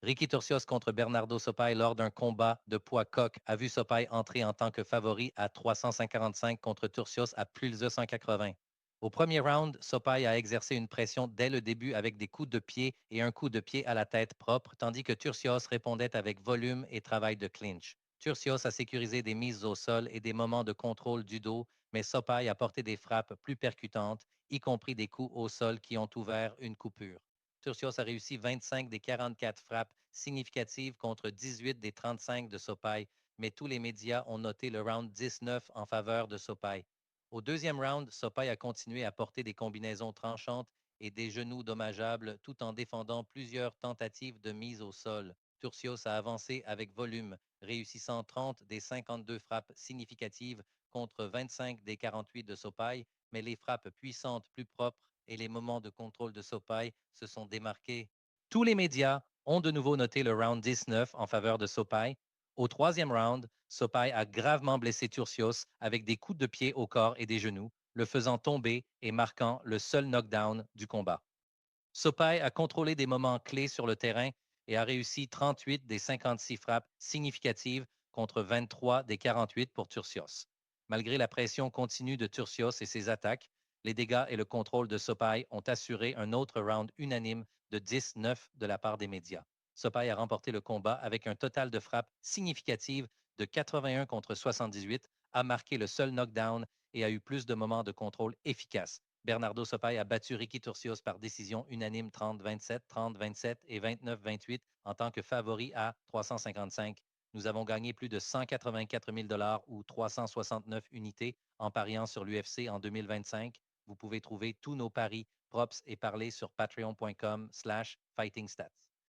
Ricky Turcios contre Bernardo Sopai lors d'un combat de poids coq a vu Sopai entrer en tant que favori à 355 contre Turcios à plus de 180. Au premier round, Sopai a exercé une pression dès le début avec des coups de pied et un coup de pied à la tête propre, tandis que Turcios répondait avec volume et travail de clinch. Turcios a sécurisé des mises au sol et des moments de contrôle du dos, mais Sopai a porté des frappes plus percutantes, y compris des coups au sol qui ont ouvert une coupure. Turcios a réussi 25 des 44 frappes significatives contre 18 des 35 de Sopai, mais tous les médias ont noté le round 19 en faveur de Sopai. Au deuxième round, Sopai a continué à porter des combinaisons tranchantes et des genoux dommageables tout en défendant plusieurs tentatives de mise au sol. Turcios a avancé avec volume, réussissant 30 des 52 frappes significatives contre 25 des 48 de Sopai, mais les frappes puissantes plus propres et les moments de contrôle de Sopai se sont démarqués. Tous les médias ont de nouveau noté le round 19 en faveur de Sopai. Au troisième round, Sopai a gravement blessé Turcios avec des coups de pied au corps et des genoux, le faisant tomber et marquant le seul knockdown du combat. Sopai a contrôlé des moments clés sur le terrain et a réussi 38 des 56 frappes significatives contre 23 des 48 pour Turcios. Malgré la pression continue de Turcios et ses attaques, les dégâts et le contrôle de Sopai ont assuré un autre round unanime de 10-9 de la part des médias. Sopai a remporté le combat avec un total de frappes significatives de 81 contre 78, a marqué le seul knockdown et a eu plus de moments de contrôle efficaces. Bernardo Sopai a battu Ricky Turcios par décision unanime 30-27, 30-27 et 29-28 en tant que favori à 355. Nous avons gagné plus de 184 000 ou 369 unités en pariant sur l'UFC en 2025. Vous pouvez trouver tous nos paris, props et parler sur patreon.com/fightingstats.